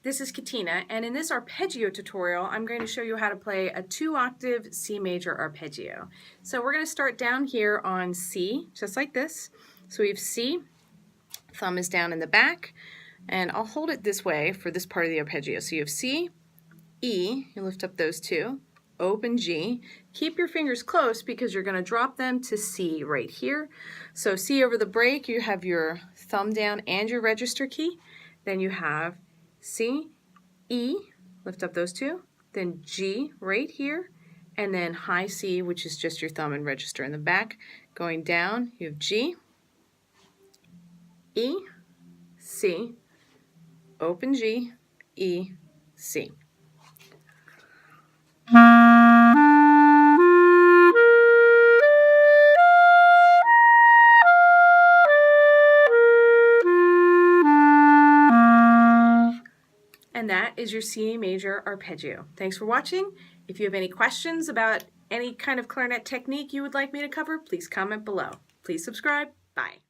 this is Katina, and in this arpeggio tutorial, I'm going to show you how to play a 2-octave C major arpeggio. So we're going to start down here on C, just like this. So we have C, thumb is down in the back, and I'll hold it this way for this part of the arpeggio. So you have C, E, you lift up those two, open G. Keep your fingers close because you're going to drop them to C right here. So C over the break, you have your thumb down and your register key. Then you have C, E, lift up those two, then G right here, and then high C, which is just your thumb and register in the back. Going down, you have G, E, C, open G, E, C. And that is your C major arpeggio. Thanks for watching. If you have any questions about any kind of clarinet technique you would like me to cover, please comment below. Please subscribe. Bye.